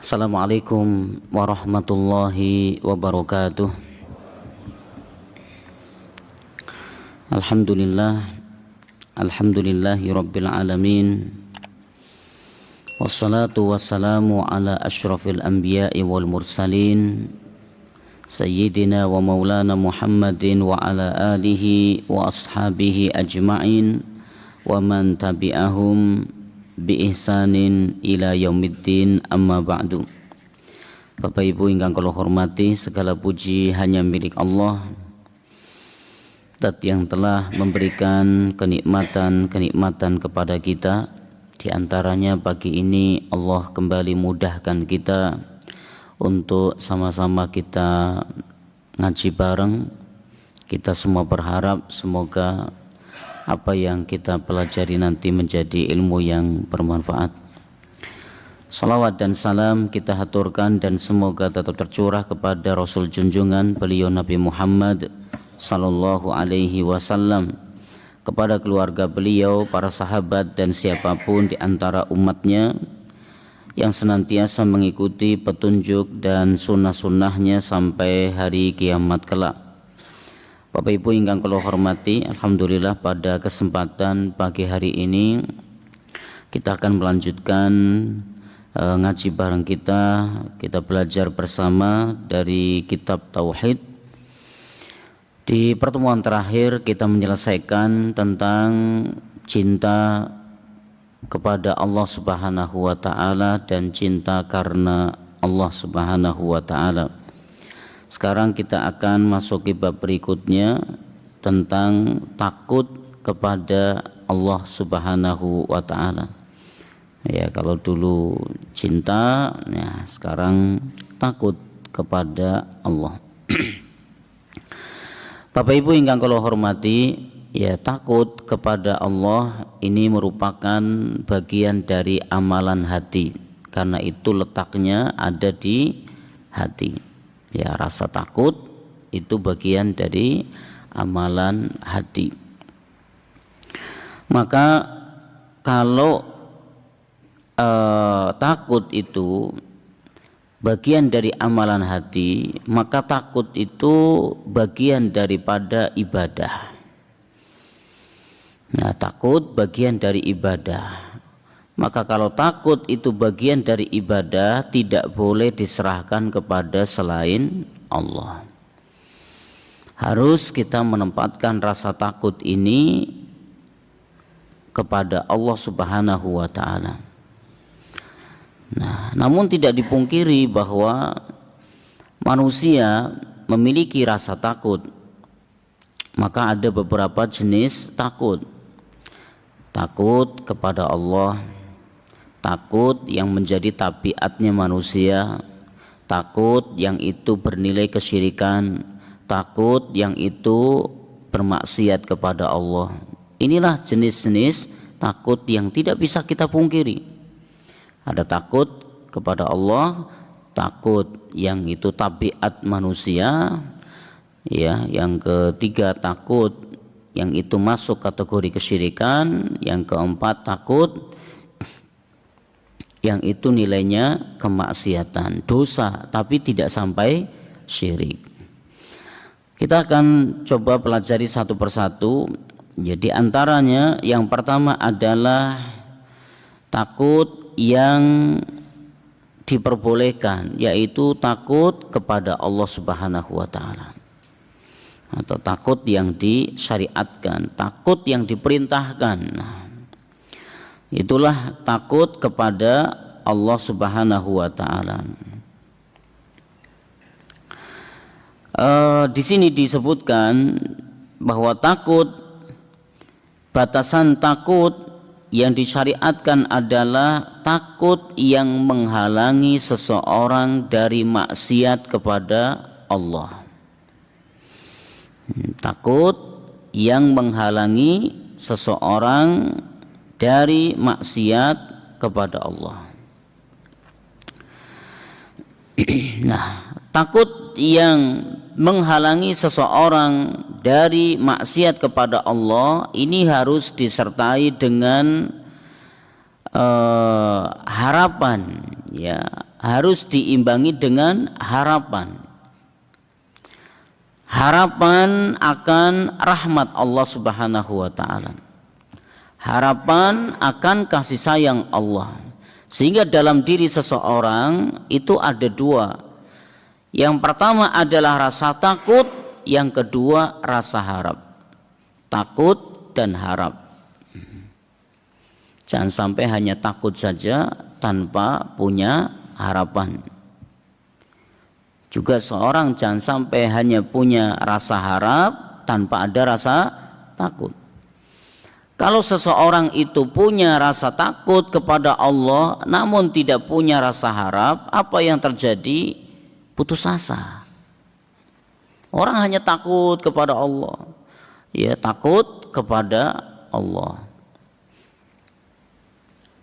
Assalamualaikum warahmatullahi wabarakatuh. Alhamdulillahi rabbil alamin. Wassalatu wassalamu ala asyrafil anbiya'i wal mursalin Sayyidina wa maulana Muhammadin wa ala alihi wa ashabihi ajma'in wa man tabi'ahum bi ihsanin ila yaumiddin, amma ba'du. Bapak Ibu ingkang kula hormati, segala puji hanya milik Allah, Zat yang telah memberikan kenikmatan kepada kita. Di antaranya pagi ini Allah kembali mudahkan kita untuk sama-sama kita ngaji bareng. Kita semua berharap semoga apa yang kita pelajari nanti menjadi ilmu yang bermanfaat. Salawat dan salam kita haturkan dan semoga tetap tercurah kepada Rasul junjungan beliau Nabi Muhammad sallallahu alaihi wasallam, kepada keluarga beliau, para sahabat dan siapapun di antara umatnya yang senantiasa mengikuti petunjuk dan sunnah-sunnahnya sampai hari kiamat kelak. Bapak Ibu ingkang kula hormati, alhamdulillah pada kesempatan pagi hari ini kita akan melanjutkan ngaji bareng kita belajar bersama dari kitab Tauhid. Di pertemuan terakhir kita menyelesaikan tentang cinta kepada Allah Subhanahu wa taala dan cinta karena Allah Subhanahu wa taala. Sekarang kita akan masuki bab berikutnya tentang takut kepada Allah Subhanahu wa taala. Ya, kalau dulu cinta, ya sekarang takut kepada Allah. Bapak Ibu ingkang kula hormati, ya takut kepada Allah ini merupakan bagian dari amalan hati. Karena itu letaknya ada di hati. Ya, rasa takut itu bagian dari amalan hati. Maka kalau takut itu bagian dari amalan hati, maka takut itu bagian daripada ibadah. Nah, takut bagian dari ibadah. Maka kalau takut itu bagian dari ibadah, tidak boleh diserahkan kepada selain Allah. Harus kita menempatkan rasa takut ini kepada Allah Subhanahu wa ta'ala. Nah, namun tidak dipungkiri bahwa manusia memiliki rasa takut. Maka ada beberapa jenis takut. Takut kepada Allah, takut yang menjadi tabiatnya manusia, takut yang itu bernilai kesyirikan, takut yang itu bermaksiat kepada Allah. Inilah jenis-jenis takut yang tidak bisa kita pungkiri. Ada takut kepada Allah, takut yang itu tabiat manusia, ya. Yang ketiga takut yang itu masuk kategori kesyirikan, yang keempat takut yang itu nilainya kemaksiatan, dosa, tapi tidak sampai syirik. Kita akan coba pelajari satu persatu. Jadi antaranya yang pertama adalah takut yang diperbolehkan, yaitu takut kepada Allah Subhanahu wa ta'ala, atau takut yang disyariatkan, takut yang diperintahkan. Itulah takut kepada Allah Subhanahu wa ta'ala. Di sini disebutkan bahwa takut, batasan takut yang disyariatkan adalah takut yang menghalangi seseorang dari maksiat kepada Allah. Takut yang menghalangi seseorang dari maksiat kepada Allah. Nah, takut yang menghalangi seseorang dari maksiat kepada Allah ini harus disertai dengan harapan, ya, harus diimbangi dengan harapan. Harapan akan rahmat Allah Subhanahu wa taala. Harapan akan kasih sayang Allah. Sehingga dalam diri seseorang itu ada dua. Yang pertama adalah rasa takut, yang kedua rasa harap. Takut dan harap. Jangan sampai hanya takut saja tanpa punya harapan. Juga seorang jangan sampai hanya punya rasa harap tanpa ada rasa takut. Kalau seseorang itu punya rasa takut kepada Allah namun tidak punya rasa harap, apa yang terjadi? Putus asa. Orang hanya takut kepada Allah, ya, takut kepada Allah.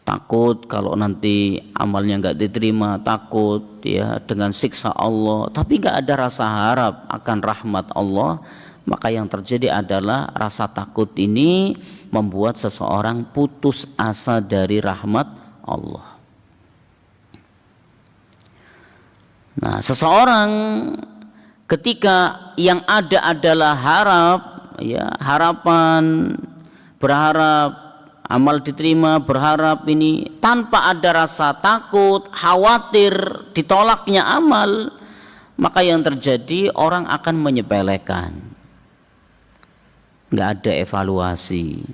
Takut kalau nanti amalnya nggak diterima, takut ya dengan siksa Allah, tapi nggak ada rasa harap akan rahmat Allah. Maka yang terjadi adalah rasa takut ini membuat seseorang putus asa dari rahmat Allah. Nah, seseorang ketika yang ada adalah harap, ya, harapan, berharap amal diterima, berharap ini tanpa ada rasa takut, khawatir ditolaknya amal, maka yang terjadi orang akan menyepelekan. Nggak ada evaluasi,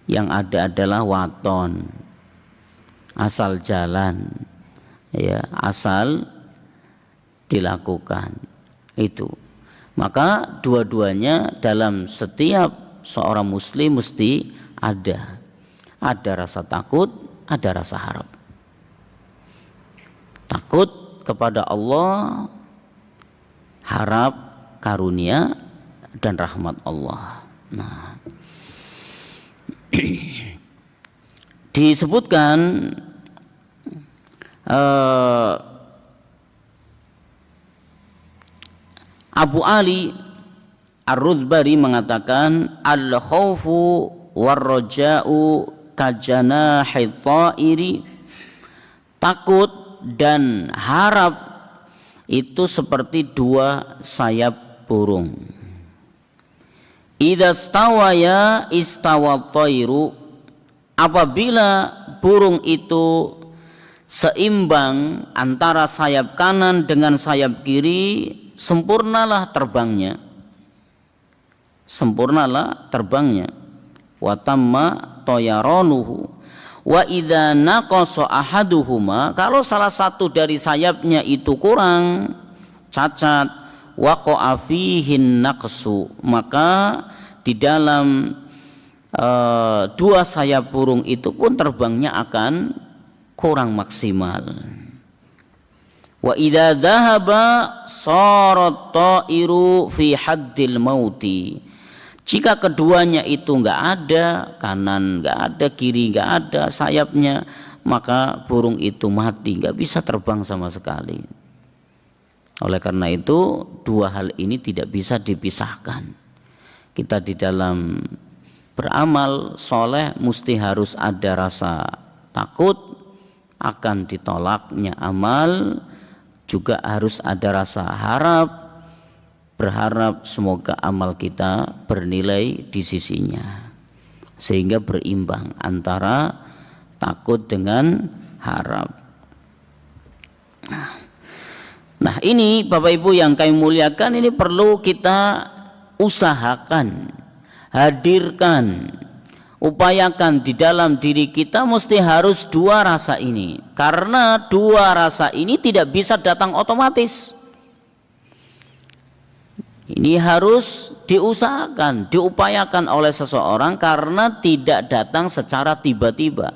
yang ada adalah waton, asal jalan, ya, asal dilakukan itu. Maka dua-duanya dalam setiap seorang muslim mesti ada rasa takut, ada rasa harap. Takut kepada Allah, harap karunia dan rahmat Allah. Nah, disebutkan Abu Ali Ar-Ruzbari mengatakan al-khawfu war-raja'u kajanahi ta'iri. Takut dan harap itu seperti dua sayap burung. Idza stawaya istawa thairu. Apabila burung itu seimbang antara sayap kanan dengan sayap kiri, sempurnalah terbangnya. Sempurnalah terbangnya. Wa tamma tayaranuhu. Wa idza naqasa ahaduhuma, kalau salah satu dari sayapnya itu kurang, cacat, waqa'a fihin naqsu, maka di dalam dua sayap burung itu pun terbangnya akan kurang maksimal. Wa idza dhahaba sarat ta'iru fi haddil mauti. Jika keduanya itu enggak ada, kanan enggak ada, kiri enggak ada sayapnya, maka burung itu mati, enggak bisa terbang sama sekali. Oleh karena itu dua hal ini tidak bisa dipisahkan. Kita di dalam beramal soleh mesti harus ada rasa takut akan ditolaknya amal, juga harus ada rasa harap, berharap semoga amal kita bernilai di sisinya, sehingga berimbang antara takut dengan harap. Nah, ini Bapak Ibu yang kami muliakan, ini perlu kita usahakan, hadirkan, upayakan di dalam diri kita. Mesti harus dua rasa ini, karena dua rasa ini tidak bisa datang otomatis. Ini harus diusahakan, diupayakan oleh seseorang, karena tidak datang secara tiba-tiba.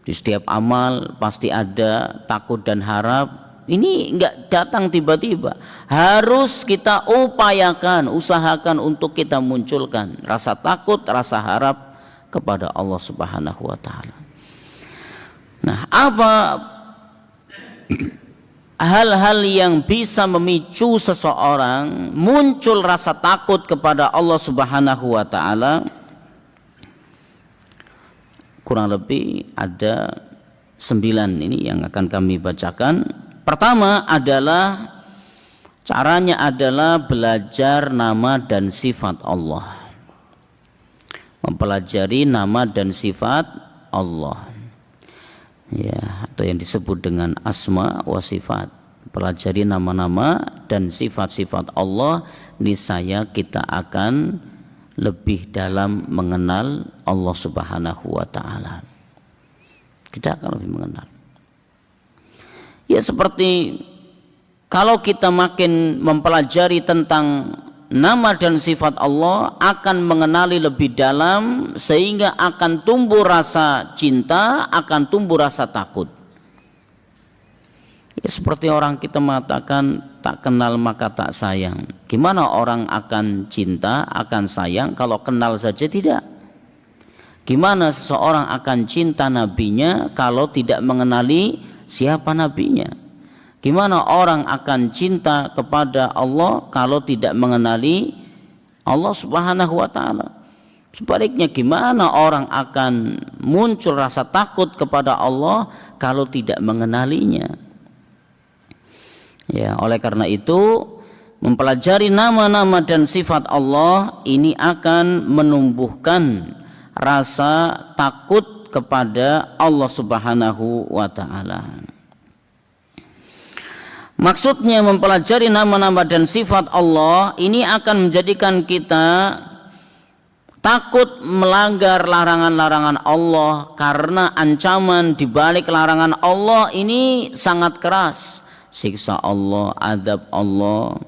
Di setiap amal pasti ada takut dan harap. Ini enggak datang tiba-tiba, harus kita upayakan, usahakan untuk kita munculkan rasa takut, rasa harap kepada Allah Subhanahu wa taala. Nah, apa hal-hal yang bisa memicu seseorang muncul rasa takut kepada Allah Subhanahu wa taala? Kurang lebih ada 9 ini yang akan kami bacakan. Pertama adalah caranya adalah belajar nama dan sifat Allah. Mempelajari nama dan sifat Allah. Ya, atau yang disebut dengan asma wa sifat. Pelajari nama-nama dan sifat-sifat Allah, niscaya kita akan lebih dalam mengenal Allah Subhanahu wa taala. Kita akan lebih mengenal. Ya, seperti kalau kita makin mempelajari tentang nama dan sifat Allah, akan mengenali lebih dalam, sehingga akan tumbuh rasa cinta, akan tumbuh rasa takut. Ya, seperti orang kita mengatakan tak kenal maka tak sayang. Gimana orang akan cinta, akan sayang kalau kenal saja tidak? Gimana seseorang akan cinta nabinya kalau tidak mengenali siapa nabinya? Gimana orang akan cinta kepada Allah kalau tidak mengenali Allah Subhanahu wa taala? Sebaliknya, gimana orang akan muncul rasa takut kepada Allah kalau tidak mengenalinya? Ya, oleh karena itu mempelajari nama-nama dan sifat Allah ini akan menumbuhkan rasa takut kepada Allah Subhanahu wa taala. Maksudnya mempelajari nama-nama dan sifat Allah ini akan menjadikan kita takut melanggar larangan-larangan Allah, karena ancaman di balik larangan Allah ini sangat keras. Siksa Allah, azab Allah.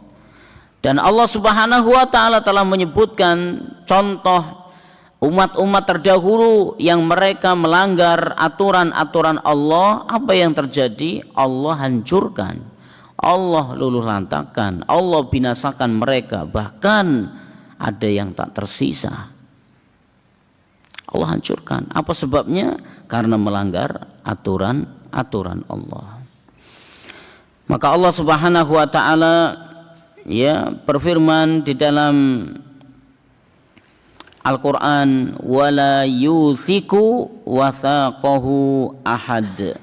Dan Allah Subhanahu wa taala telah menyebutkan contoh umat-umat terdahulu yang mereka melanggar aturan-aturan Allah. Apa yang terjadi? Allah hancurkan, Allah luluh lantakan, Allah binasakan mereka, bahkan ada yang tak tersisa. Allah hancurkan. Apa sebabnya? Karena melanggar aturan-aturan Allah. Maka Allah Subhanahu wa taala ya berfirman di dalam Al-Quran, wala yuthiku wathaqahu ahad.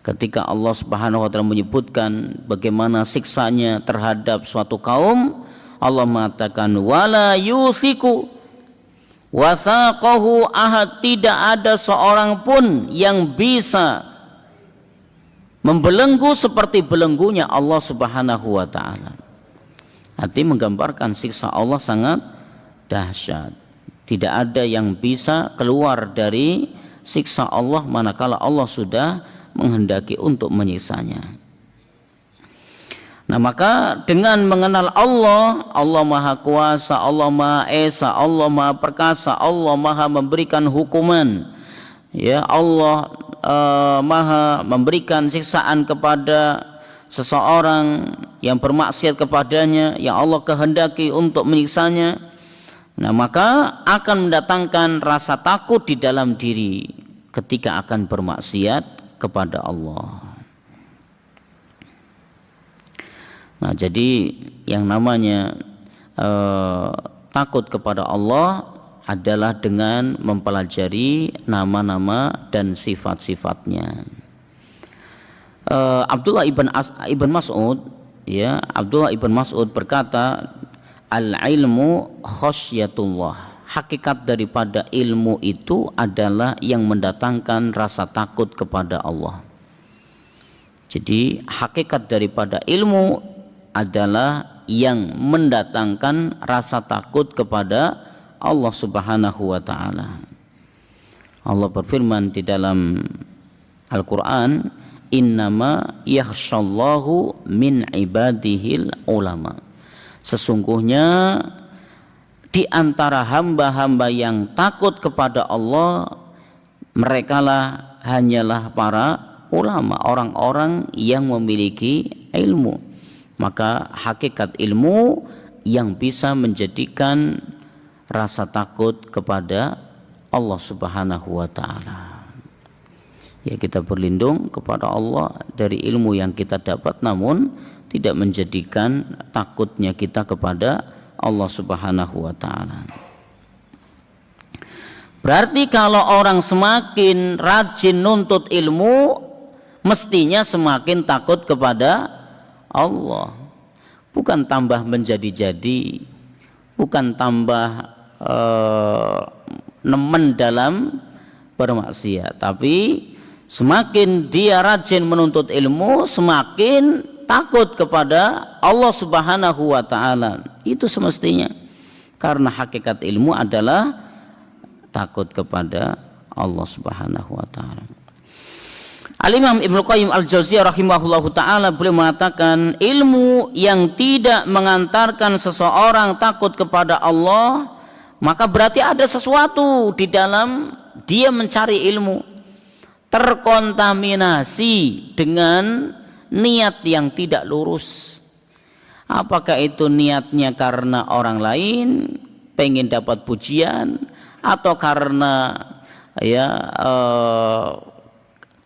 Ketika Allah Subhanahu wa taala menyebutkan bagaimana siksanya terhadap suatu kaum, Allah mengatakan wala yuthiku wathaqahu ahad, tidak ada seorang pun yang bisa membelenggu seperti belenggunya Allah Subhanahu wa taala. Arti menggambarkan siksa Allah sangat dahsyat. Tidak ada yang bisa keluar dari siksa Allah manakala Allah sudah menghendaki untuk menyiksanya. Nah, maka dengan mengenal Allah, Allah Maha Kuasa, Allah Maha Esa, Allah Maha Perkasa, Allah Maha memberikan hukuman, ya, Allah Maha memberikan siksaan kepada seseorang yang bermaksiat kepadanya, yang Allah kehendaki untuk menyiksanya. Nah, maka akan mendatangkan rasa takut di dalam diri ketika akan bermaksiat kepada Allah. Nah, jadi yang namanya takut kepada Allah adalah dengan mempelajari nama-nama dan sifat-sifatnya. Abdullah ibn Mas'ud, ya, Abdullah ibn Mas'ud berkata, al-ilmu khasyatullah. Hakikat daripada ilmu itu adalah yang mendatangkan rasa takut kepada Allah. Jadi hakikat daripada ilmu adalah yang mendatangkan rasa takut kepada Allah Subhanahu wa taala. Allah berfirman di dalam Al-Qur'an, innama yakhshallahu min ibadihil ulama. Sesungguhnya di antara hamba-hamba yang takut kepada Allah, merekalah hanyalah para ulama, orang-orang yang memiliki ilmu. Maka hakikat ilmu yang bisa menjadikan rasa takut kepada Allah Subhanahu wa taala. Ya, kita berlindung kepada Allah dari ilmu yang kita dapat, namun tidak menjadikan takutnya kita kepada Allah Subhanahu wa taala. Berarti kalau orang semakin rajin nuntut ilmu, mestinya semakin takut kepada Allah. Bukan tambah menjadi-jadi, bukan tambah nemen dalam bermaksiat, tapi semakin dia rajin menuntut ilmu, semakin takut kepada Allah Subhanahu wa ta'ala. Itu semestinya, karena hakikat ilmu adalah takut kepada Allah Subhanahu wa ta'ala. Al-Imam Ibnu Qayyim Al-Jauziyah rahimahullahu ta'ala beliau mengatakan, ilmu yang tidak mengantarkan seseorang takut kepada Allah, maka berarti ada sesuatu di dalam dia mencari ilmu, terkontaminasi dengan niat yang tidak lurus. Apakah itu niatnya karena orang lain pengen dapat pujian, atau karena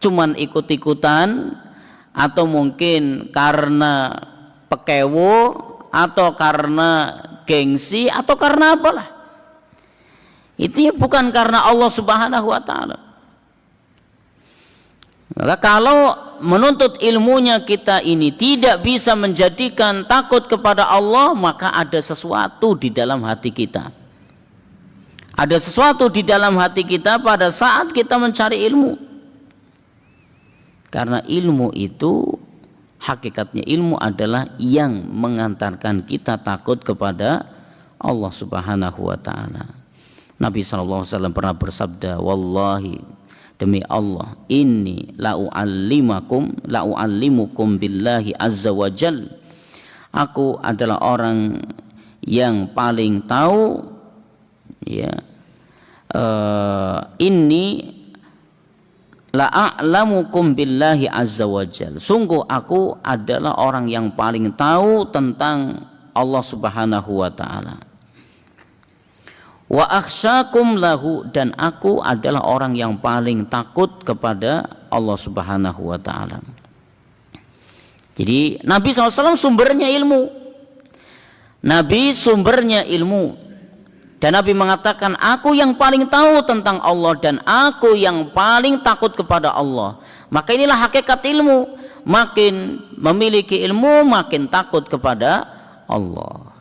cuman ikut-ikutan, atau mungkin karena pekewo, atau karena gengsi, atau karena apalah. Itu bukan karena Allah Subhanahu wa ta'ala. Maka kalau menuntut ilmunya kita ini tidak bisa menjadikan takut kepada Allah, maka ada sesuatu di dalam hati kita. Ada sesuatu di dalam hati kita pada saat kita mencari ilmu. Karena ilmu itu, hakikatnya ilmu adalah yang mengantarkan kita takut kepada Allah Subhanahu wa ta'ala. Nabi SAW pernah bersabda, wallahi, demi Allah, inni la'u'allimukum billahi azza wa jal, aku adalah orang yang paling tahu, inni la'a'lamukum billahi azza wa jal, sungguh aku adalah orang yang paling tahu tentang Allah Subhanahu wa ta'ala. Wa akhsyakum lahu, dan aku adalah orang yang paling takut kepada Allah Subhanahu wa ta'ala. Jadi Nabi SAW sumbernya ilmu, Nabi sumbernya ilmu, dan Nabi mengatakan, aku yang paling tahu tentang Allah dan aku yang paling takut kepada Allah. Maka inilah hakikat ilmu, makin memiliki ilmu makin takut kepada Allah.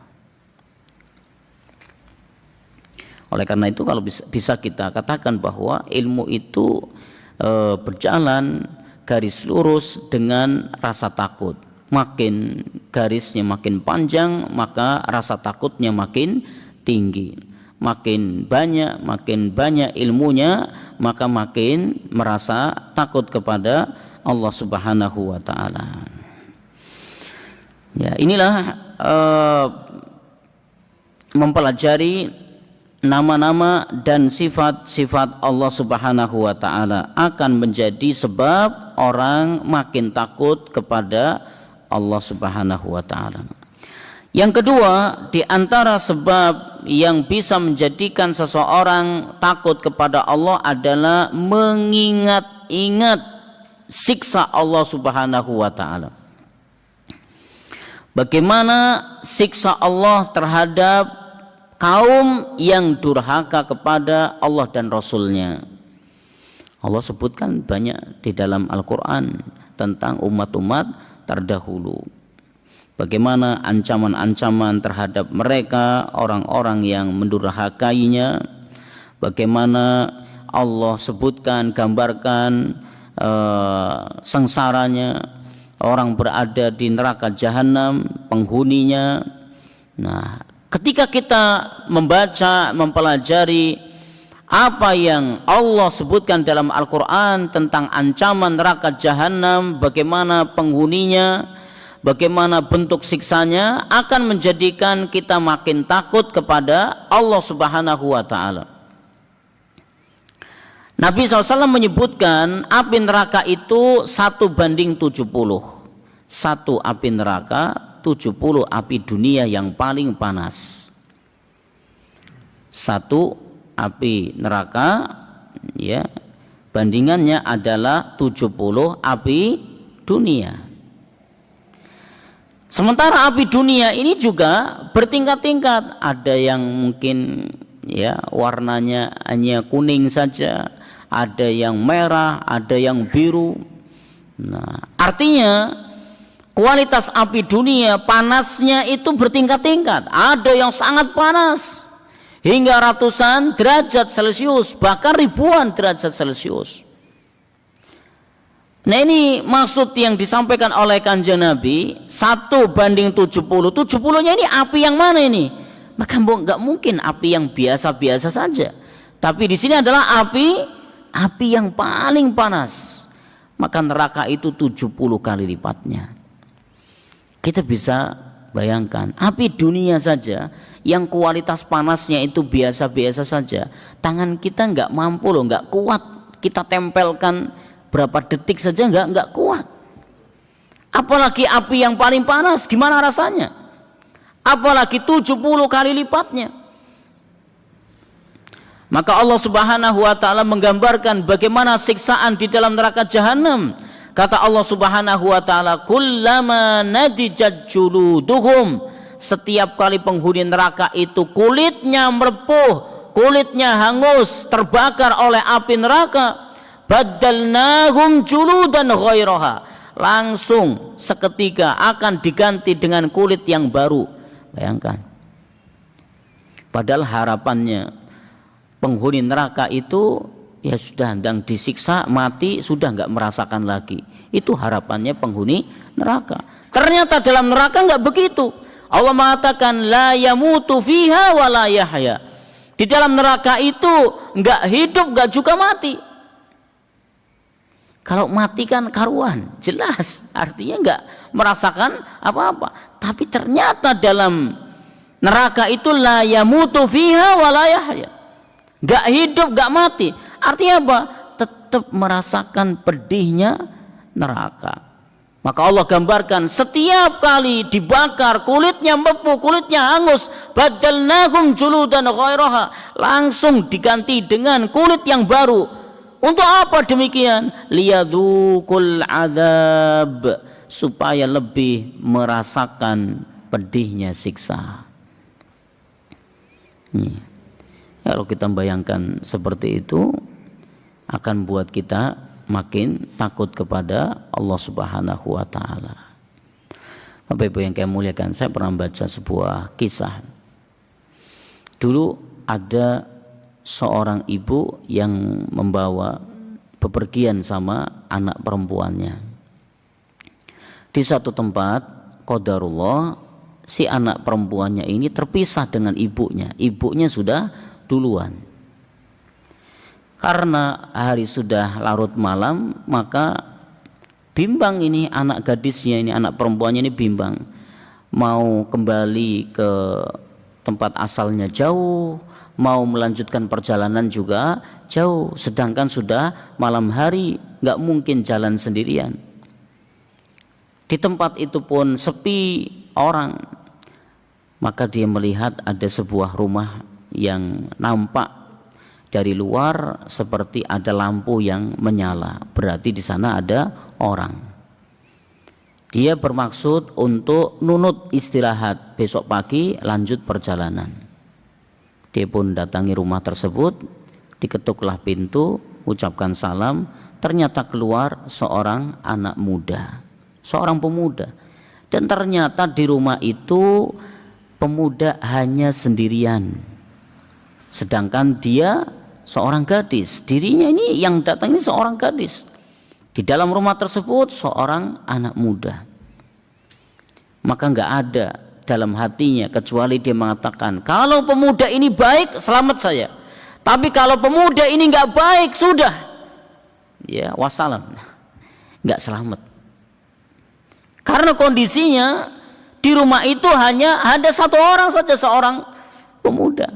Oleh karena itu, kalau bisa kita katakan bahwa ilmu itu berjalan garis lurus dengan rasa takut. Makin garisnya makin panjang, maka rasa takutnya makin tinggi. Makin banyak ilmunya, maka makin merasa takut kepada Allah Subhanahu wa ta'ala. Ya, inilah mempelajari nama-nama dan sifat-sifat Allah Subhanahu wa ta'ala akan menjadi sebab orang makin takut kepada Allah Subhanahu wa ta'ala. Yang kedua, di antara sebab yang bisa menjadikan seseorang takut kepada Allah adalah mengingat-ingat siksa Allah Subhanahu wa ta'ala. Bagaimana siksa Allah terhadap kaum yang durhaka kepada Allah dan Rasulnya. Allah sebutkan banyak di dalam Al-Quran tentang umat-umat terdahulu. Bagaimana ancaman-ancaman terhadap mereka, orang-orang yang mendurhakainya. Bagaimana Allah sebutkan, gambarkan sengsaranya orang berada di neraka jahanam, penghuninya. Nah, ketika kita membaca, mempelajari apa yang Allah sebutkan dalam Al-Quran tentang ancaman neraka jahanam, bagaimana penghuninya, bagaimana bentuk siksanya, akan menjadikan kita makin takut kepada Allah Subhanahu wa ta'ala. Nabi SAW menyebutkan api neraka itu 1:70. Satu api neraka 70 api dunia yang paling panas. Satu api neraka, ya, bandingannya adalah 70 api dunia. Sementara api dunia ini juga bertingkat-tingkat. Ada yang mungkin ya warnanya hanya kuning saja, ada yang merah, ada yang biru. Nah, artinya kualitas api dunia panasnya itu bertingkat-tingkat. Ada yang sangat panas hingga ratusan derajat Celcius, bahkan ribuan derajat Celcius. Nah, ini maksud yang disampaikan oleh Kanjeng Nabi 1:70. 70-nya ini api yang mana ini? Maka nggak mungkin api yang biasa-biasa saja. Tapi di sini adalah api yang paling panas. Maka neraka itu 70 kali lipatnya. Kita bisa bayangkan api dunia saja yang kualitas panasnya itu biasa-biasa saja, tangan kita nggak mampu loh, nggak kuat kita tempelkan berapa detik saja, nggak kuat. Apalagi api yang paling panas, gimana rasanya? Apalagi 70 kali lipatnya. Maka Allah Subhanahu wa taala menggambarkan bagaimana siksaan di dalam neraka jahanam. Kata Allah Subhanahu wa taala, kullama nadijat juluduhum, setiap kali penghuni neraka itu kulitnya melepuh, kulitnya hangus, terbakar oleh api neraka, badalnahum juludan ghairaha, langsung seketika akan diganti dengan kulit yang baru. Bayangkan. Padahal harapannya penghuni neraka itu ya sudah sedang disiksa, mati, sudah nggak merasakan lagi. Itu harapannya penghuni neraka. Ternyata dalam neraka nggak begitu. Allah mengatakan la yamutu fiha wa la yahya. Di dalam neraka itu nggak hidup, nggak juga mati. Kalau mati kan karuan, jelas artinya nggak merasakan apa-apa. Tapi ternyata dalam neraka itu la yamutu fiha wa la yahya. Nggak hidup, nggak mati. Artinya apa? Tetap merasakan pedihnya neraka. Maka Allah gambarkan setiap kali dibakar kulitnya melepuh, kulitnya hangus, badalnahum juludan ghairaha, langsung diganti dengan kulit yang baru. Untuk apa demikian? Liyadzukul adzab, supaya lebih merasakan pedihnya siksa. Kalau kita bayangkan seperti itu, akan buat kita makin takut kepada Allah Subhanahu wa taala. Bapak Ibu yang kami muliakan, saya pernah baca sebuah kisah. Dulu ada seorang ibu yang membawa bepergian sama anak perempuannya. Di satu tempat, qadarullah, si anak perempuannya ini terpisah dengan ibunya. Ibunya sudah duluan. Karena hari sudah larut malam, maka bimbang ini anak gadisnya, ini anak perempuannya ini bimbang, mau kembali ke tempat asalnya jauh, mau melanjutkan perjalanan juga jauh, sedangkan sudah malam hari, nggak mungkin jalan sendirian. Di tempat itu pun sepi orang. Maka dia melihat ada sebuah rumah yang nampak dari luar seperti ada lampu yang menyala, berarti di sana ada orang. Dia bermaksud untuk nunut istirahat, besok pagi lanjut perjalanan. Dia pun datangi rumah tersebut, diketuklah pintu, ucapkan salam, ternyata keluar seorang anak muda, seorang pemuda. Dan ternyata di rumah itu pemuda hanya sendirian, sedangkan dia seorang gadis. Dirinya ini yang datang ini seorang gadis. Di dalam rumah tersebut seorang anak muda. Maka nggak ada dalam hatinya kecuali dia mengatakan, kalau pemuda ini baik, selamat saya. Tapi kalau pemuda ini nggak baik, sudah, ya wassalam, nggak selamat. Karena kondisinya di rumah itu hanya ada satu orang saja, seorang pemuda.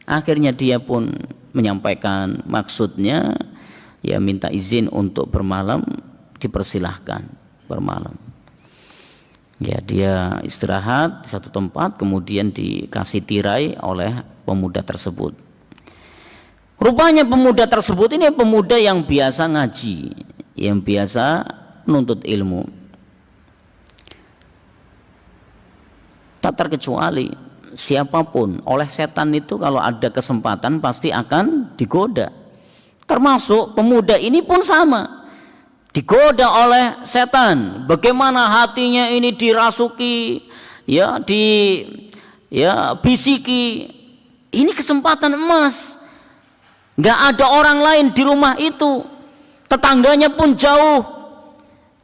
Akhirnya dia pun menyampaikan maksudnya, ya minta izin untuk bermalam, dipersilahkan bermalam. Ya dia istirahat di satu tempat, kemudian dikasih tirai oleh pemuda tersebut. Rupanya pemuda tersebut ini pemuda yang biasa ngaji, yang biasa menuntut ilmu. Tak terkecuali siapapun oleh setan itu kalau ada kesempatan pasti akan digoda. Termasuk pemuda ini pun sama, digoda oleh setan. Bagaimana hatinya ini dirasuki, ya bisiki. Ini kesempatan emas. Nggak ada orang lain di rumah itu, tetangganya pun jauh.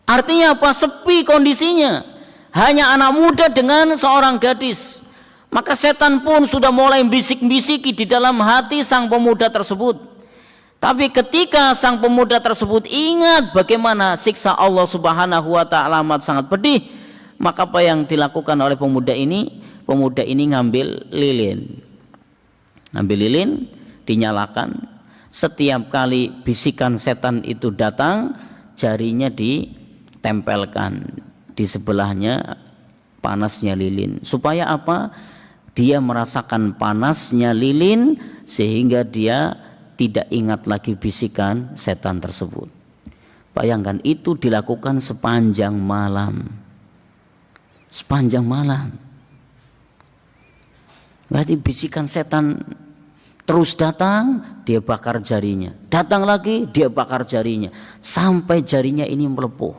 Artinya apa? Sepi kondisinya, hanya anak muda dengan seorang gadis. Maka setan pun sudah mulai bisik-bisiki di dalam hati sang pemuda tersebut. Tapi ketika sang pemuda tersebut ingat bagaimana siksa Allah Subhanahu wa taala amat sangat pedih, maka apa yang dilakukan oleh pemuda ini? Pemuda ini ngambil lilin. Ngambil lilin, dinyalakan. Setiap kali bisikan setan itu datang, jarinya ditempelkan di sebelahnya panasnya lilin. Supaya apa? Dia merasakan panasnya lilin sehingga dia tidak ingat lagi bisikan setan tersebut. Bayangkan, itu dilakukan sepanjang malam. Sepanjang malam. Berarti bisikan setan terus datang, dia bakar jarinya. Datang lagi, dia bakar jarinya. Sampai jarinya ini melepuh.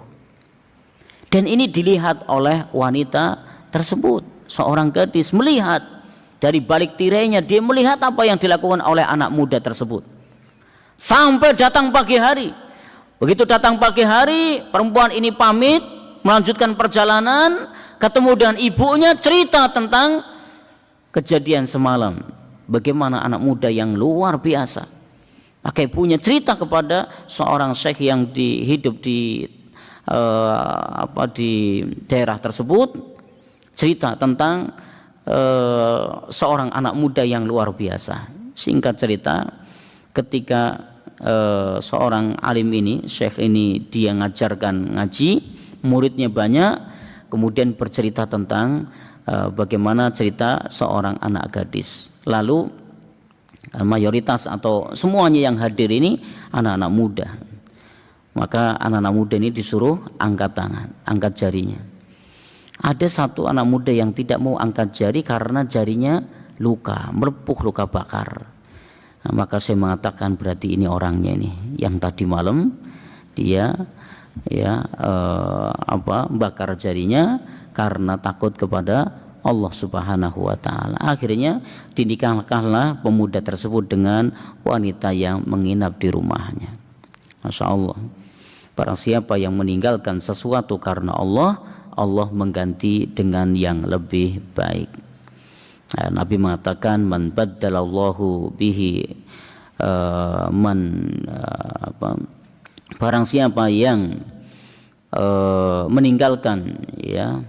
Dan ini dilihat oleh wanita tersebut. Seorang gadis melihat. Dari balik tirainya dia melihat apa yang dilakukan oleh anak muda tersebut. Sampai datang pagi hari. Begitu datang pagi hari, perempuan ini pamit melanjutkan perjalanan, ketemu dengan ibunya, cerita tentang kejadian semalam. Bagaimana anak muda yang luar biasa. Maka ibunya cerita kepada seorang syekh yang hidup di daerah tersebut, cerita tentang seorang anak muda yang luar biasa. Singkat cerita, ketika seorang alim ini, syekh ini, dia ngajarkan ngaji, muridnya banyak, kemudian bercerita tentang bagaimana cerita seorang anak gadis. Lalu mayoritas atau semuanya yang hadir ini anak-anak muda. Maka anak-anak muda ini disuruh angkat tangan, angkat jarinya. Ada satu anak muda yang tidak mau angkat jari karena jarinya luka, melepuh, luka bakar. Nah, maka saya mengatakan berarti ini orangnya ini yang tadi malam dia bakar jarinya karena takut kepada Allah Subhanahu wa taala. Akhirnya dinikahkanlah pemuda tersebut dengan wanita yang menginap di rumahnya. Masya Allah. Barang siapa yang meninggalkan sesuatu karena Allah, Allah mengganti dengan yang lebih baik. Nabi mengatakan, man baddalallahu bihi barang siapa yang meninggalkan, ya,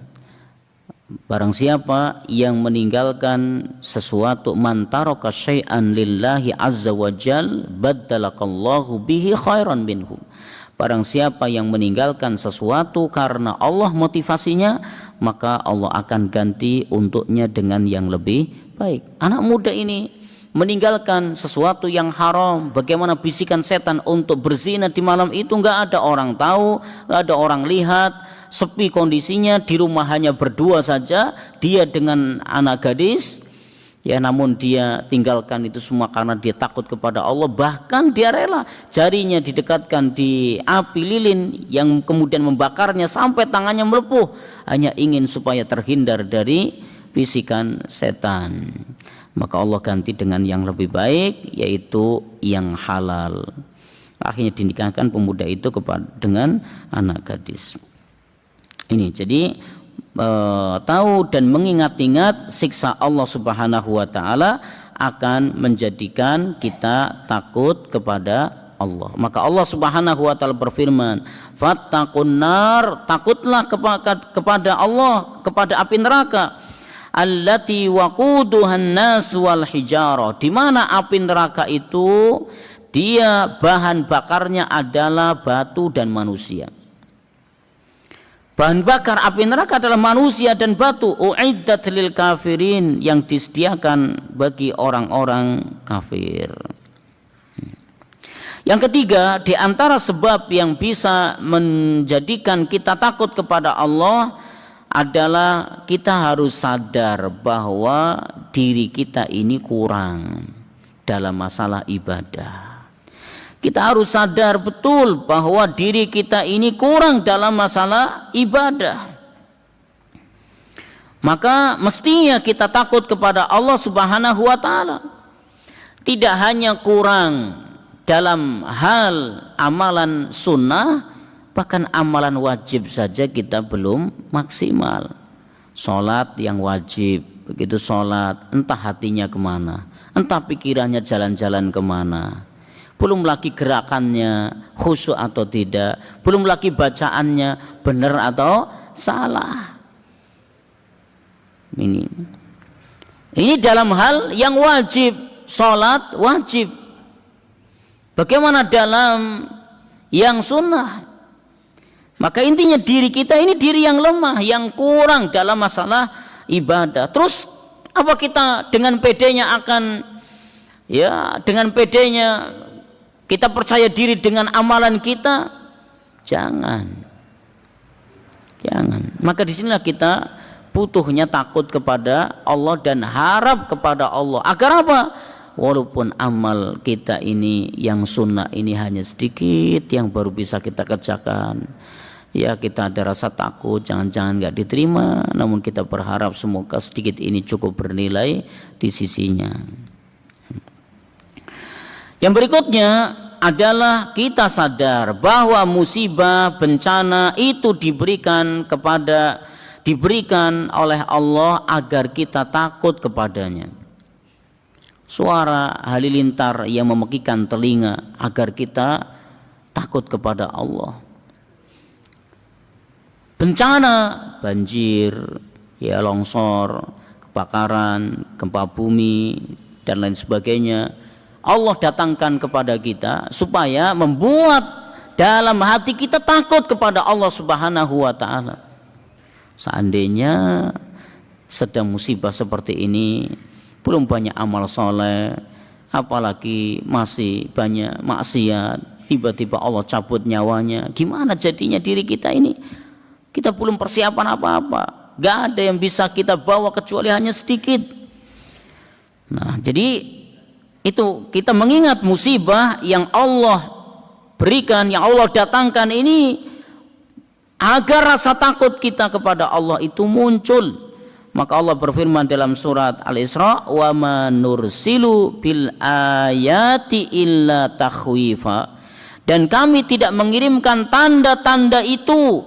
barang siapa yang meninggalkan sesuatu, man taraka syai'an lillahi azza wa jal baddalakallahu bihi khairan minhu. Barang siapa yang meninggalkan sesuatu karena Allah motivasinya, maka Allah akan ganti untuknya dengan yang lebih baik. Anak muda ini meninggalkan sesuatu yang haram. Bagaimana bisikan setan untuk berzina di malam itu, nggak ada orang tahu, nggak ada orang lihat, sepi kondisinya, di rumah hanya berdua saja, dia dengan anak gadis. Ya, namun dia tinggalkan itu semua karena dia takut kepada Allah. Bahkan dia rela jarinya didekatkan di api lilin yang kemudian membakarnya sampai tangannya melepuh, hanya ingin supaya terhindar dari bisikan setan. Maka Allah ganti dengan yang lebih baik, yaitu yang halal. Akhirnya dinikahkan pemuda itu dengan anak gadis. Ini jadi tahu dan mengingat-ingat siksa Allah Subhanahu wa taala akan menjadikan kita takut kepada Allah. Maka Allah Subhanahu wa taala berfirman, fattaqun nar, takutlah kepada Allah, kepada api neraka, allati waquduhan nas wal hijarah, di mana api neraka itu dia bahan bakarnya adalah batu dan manusia. Bahan bakar api neraka adalah manusia dan batu. Uiddat lil kafirin, yang disediakan bagi orang-orang kafir. Yang ketiga, di antara sebab yang bisa menjadikan kita takut kepada Allah adalah kita harus sadar bahwa diri kita ini kurang dalam masalah ibadah. Kita harus sadar betul bahwa diri kita ini kurang dalam masalah ibadah. Maka mestinya kita takut kepada Allah Subhanahu wa taala. Tidak hanya kurang dalam hal amalan sunnah, bahkan amalan wajib saja kita belum maksimal. Sholat yang wajib, begitu sholat, entah hatinya kemana, entah pikirannya jalan-jalan kemana. Belum lagi gerakannya khusyuk atau tidak, belum lagi bacaannya benar atau salah. Ini dalam hal yang wajib, sholat wajib. Bagaimana dalam yang sunnah? Maka intinya diri kita ini diri yang lemah, yang kurang dalam masalah ibadah. Terus apa kita dengan pedenya akan, ya dengan pedenya kita percaya diri dengan amalan kita? Jangan. Maka disinilah kita butuhnya takut kepada Allah dan harap kepada Allah. Agar apa? Walaupun amal kita ini yang sunnah ini hanya sedikit yang baru bisa kita kerjakan, ya kita ada rasa takut jangan-jangan nggak diterima, namun kita berharap semoga sedikit ini cukup bernilai di sisinya. Yang berikutnya adalah kita sadar bahwa musibah, bencana itu diberikan oleh Allah agar kita takut kepadanya. Suara halilintar yang memekikkan telinga agar kita takut kepada Allah. Bencana, banjir, ya longsor, kebakaran, gempa bumi dan lain sebagainya, Allah datangkan kepada kita supaya membuat dalam hati kita takut kepada Allah Subhanahu wa taala. Seandainya sedang musibah seperti ini, belum banyak amal soleh, apalagi masih banyak maksiat, tiba-tiba Allah cabut nyawanya, gimana jadinya diri kita ini? Kita belum persiapan apa-apa, gak ada yang bisa kita bawa kecuali hanya sedikit. Nah, jadi itu kita mengingat musibah yang Allah berikan, yang Allah datangkan ini, agar rasa takut kita kepada Allah itu muncul. Maka Allah berfirman dalam surat Al-Isra, wa ma nursilu bil ayati illa takhwifa, dan kami tidak mengirimkan tanda-tanda itu,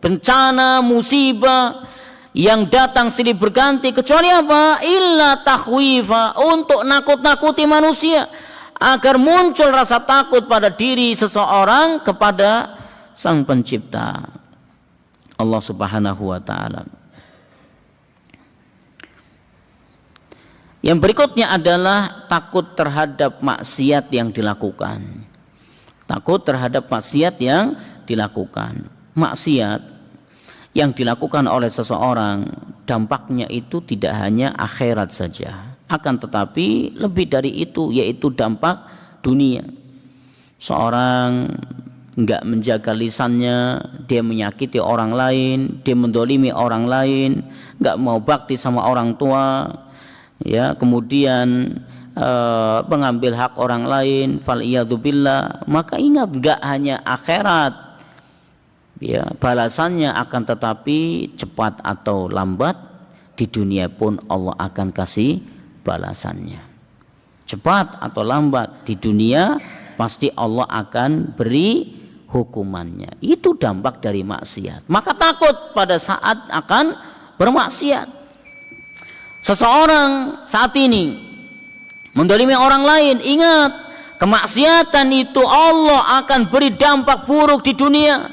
bencana, musibah yang datang silih berganti, kecuali apa? Illa takhwifa, untuk nakut-nakuti manusia agar muncul rasa takut pada diri seseorang kepada Sang Pencipta Allah Subhanahu wa taala. Yang berikutnya adalah takut terhadap maksiat yang dilakukan. Takut terhadap maksiat yang dilakukan. Maksiat yang dilakukan oleh seseorang, dampaknya itu tidak hanya akhirat saja, akan tetapi lebih dari itu, yaitu dampak dunia. Seorang enggak menjaga lisannya, dia menyakiti orang lain, dia mendolimi orang lain, enggak mau bakti sama orang tua, ya, kemudian mengambil hak orang lain, faliyadzubillah, maka ingat enggak hanya akhirat, ya, balasannya akan tetapi cepat atau lambat di dunia pun Allah akan kasih balasannya. Cepat atau lambat di dunia pasti Allah akan beri hukumannya. Itu dampak dari maksiat. Maka takut pada saat akan bermaksiat. Seseorang saat ini mendolimi orang lain, ingat, kemaksiatan itu Allah akan beri dampak buruk di dunia.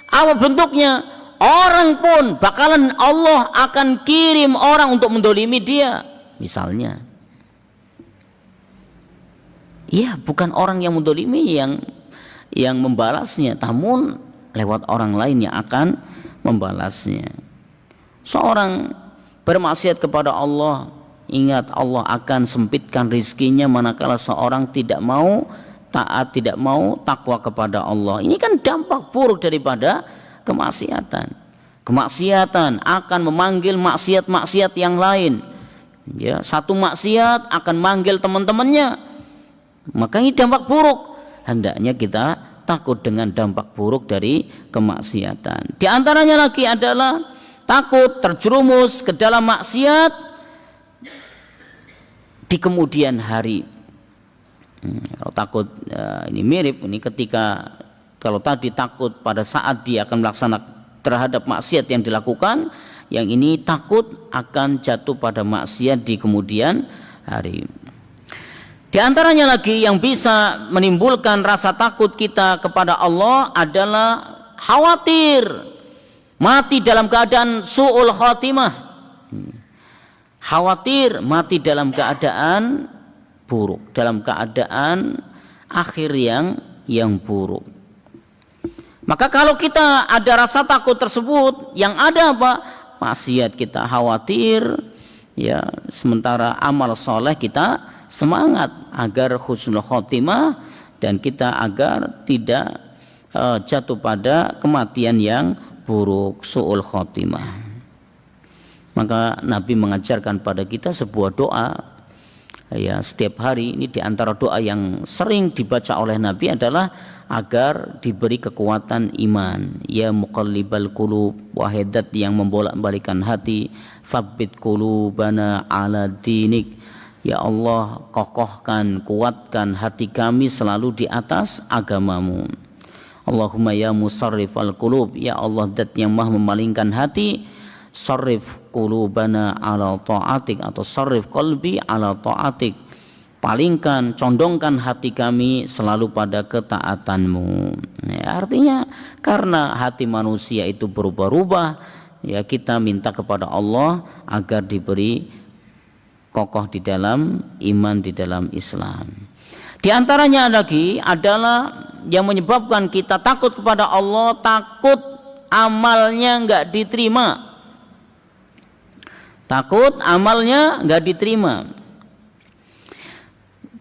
Apa bentuknya? Orang pun bakalan Allah akan kirim orang untuk mendolimi dia. Misalnya, iya, bukan orang yang mendolimi yang membalasnya, namun lewat orang lain yang akan membalasnya. Seorang bermaksiat kepada Allah, ingat Allah akan sempitkan rizkinya manakala seorang tidak mau taat, tidak mau takwa kepada Allah. Ini kan dampak buruk daripada kemaksiatan. Kemaksiatan akan memanggil maksiat-maksiat yang lain. Ya, satu maksiat akan manggil teman-temannya. Maka ini dampak buruk. Hendaknya kita takut dengan dampak buruk dari kemaksiatan. Di antaranya lagi adalah takut terjerumus ke dalam maksiat di kemudian hari. Takut ini mirip ini ketika kalau tadi takut pada saat dia akan melaksanakan terhadap maksiat yang dilakukan, yang ini takut akan jatuh pada maksiat di kemudian hari. Di antaranya lagi yang bisa menimbulkan rasa takut kita kepada Allah adalah khawatir mati dalam keadaan su'ul khatimah. Khawatir mati dalam keadaan buruk, dalam keadaan akhir yang buruk. Maka kalau kita ada rasa takut tersebut, yang ada apa? Maksiat kita khawatir, ya, sementara amal soleh kita semangat agar husnul khotimah dan kita agar tidak jatuh pada kematian yang buruk, su'ul khotimah. Maka Nabi mengajarkan pada kita sebuah doa, ya, setiap hari. Ini diantara doa yang sering dibaca oleh Nabi adalah agar diberi kekuatan iman. Ya muqallibal qulub, wahai zat yang membolak-balikan hati, tsabbit qulubana ala dinik. Ya Allah, kokohkan, kuatkan hati kami selalu di atas agamamu. Allahumma ya musarrifal qulub, ya Allah zat yang maha memalingkan hati, sarrif qulubana ala ta'atik, atau sarrif qalbi ala ta'atik, palingkan, condongkan hati kami selalu pada ketaatanmu. Ya, artinya karena hati manusia itu berubah-ubah, ya, kita minta kepada Allah agar diberi kokoh di dalam iman, di dalam Islam. Di antaranya lagi adalah yang menyebabkan kita takut kepada Allah, takut amalnya enggak diterima. Takut amalnya enggak diterima.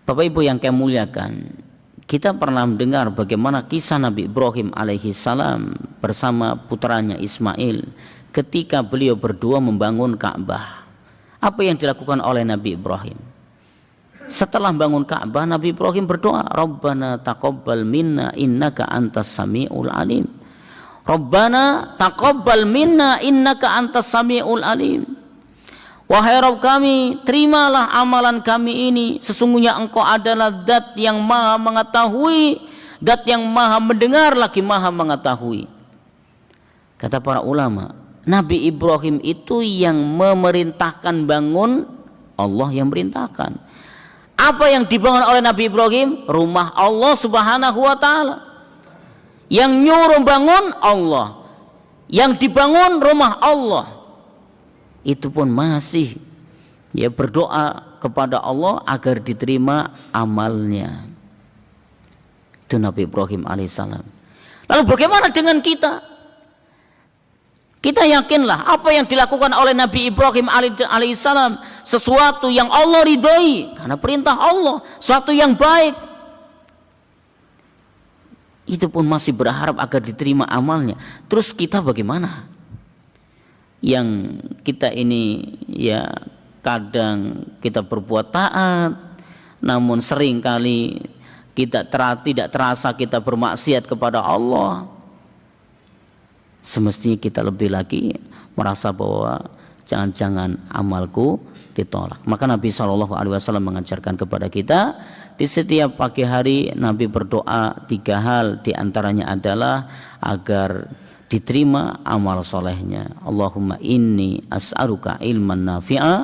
Bapak Ibu yang kami muliakan, kita pernah mendengar bagaimana kisah Nabi Ibrahim alaihi salam bersama putranya Ismail ketika beliau berdua membangun Ka'bah. Apa yang dilakukan oleh Nabi Ibrahim? Setelah bangun Ka'bah, Nabi Ibrahim berdoa, Rabbana taqabbal minna innaka antas sami'ul alim. Rabbana taqabbal minna innaka antas sami'ul alim. Wahai Rabb kami, terimalah amalan kami ini, sesungguhnya Engkau adalah zat yang maha mengetahui, zat yang maha mendengar lagi maha mengetahui. Kata para ulama, Nabi Ibrahim itu yang memerintahkan bangun, Allah yang merintahkan. Apa yang dibangun oleh Nabi Ibrahim? Rumah Allah subhanahu wa ta'ala. Yang nyuruh bangun Allah, yang dibangun rumah Allah. Itu pun masih, ya, berdoa kepada Allah agar diterima amalnya. Itu Nabi Ibrahim alaihissalam. Lalu bagaimana dengan kita? Kita yakinlah apa yang dilakukan oleh Nabi Ibrahim alaihissalam sesuatu yang Allah ridhoi karena perintah Allah, sesuatu yang baik. Itu pun masih berharap agar diterima amalnya. Terus kita bagaimana? Yang kita ini, ya, kadang kita berbuat taat, namun sering kali kita tidak terasa kita bermaksiat kepada Allah. Semestinya kita lebih lagi merasa bahwa jangan-jangan amalku ditolak. Maka Nabi SAW mengajarkan kepada kita, di setiap pagi hari Nabi berdoa 3 hal, diantaranya adalah agar diterima amal solehnya. Allahumma inni as'aluka ilman nafi'a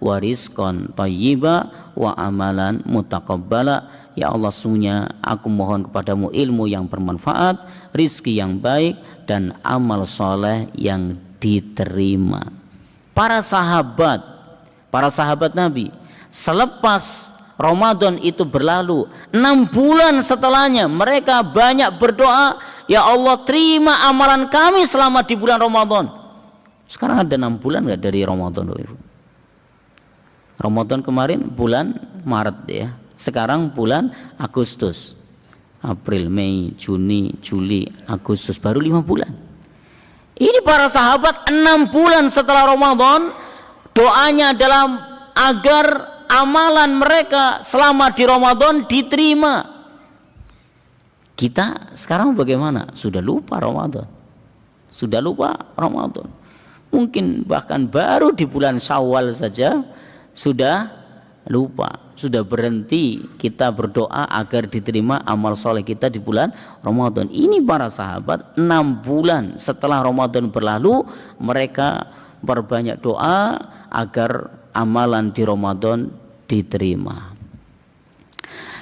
wa rizqan thayyiba wa amalan mutaqabbala. Ya Allah, sungguhnya aku mohon kepadamu ilmu yang bermanfaat, rizki yang baik, dan amal soleh yang diterima. Para sahabat Nabi selepas Ramadan itu berlalu, 6 bulan setelahnya mereka banyak berdoa, ya Allah terima amalan kami selama di bulan Ramadan. Sekarang ada 6 bulan nggak dari Ramadan? Ramadan kemarin bulan Maret, ya. Sekarang bulan Agustus, April, Mei, Juni, Juli, Agustus, baru 5 bulan. Ini para sahabat 6 bulan setelah Ramadan doanya adalah agar amalan mereka selama di Ramadan diterima. Kita sekarang bagaimana? Sudah lupa Ramadan. Sudah lupa Ramadan. Mungkin bahkan baru di bulan Syawal saja sudah lupa, sudah berhenti kita berdoa agar diterima amal soleh kita di bulan Ramadan. Ini para sahabat 6 bulan setelah Ramadan berlalu mereka berbanyak doa agar amalan di Ramadan diterima.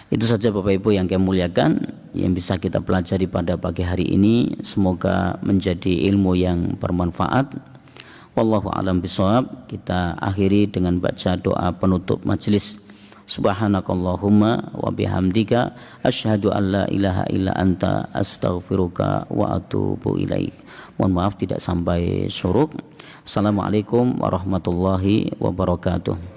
Itu saja Bapak Ibu yang kami muliakan yang bisa kita pelajari pada pagi hari ini. Semoga menjadi ilmu yang bermanfaat. Wallahu a'lam bishawab. Kita akhiri dengan baca doa penutup majelis. Subhanakallahumma wa bihamdika asyhadu an la ilaha illa anta astaghfiruka wa atubu ilaik. Mohon maaf tidak sampai syuruk. Assalamualaikum warahmatullahi wabarakatuh.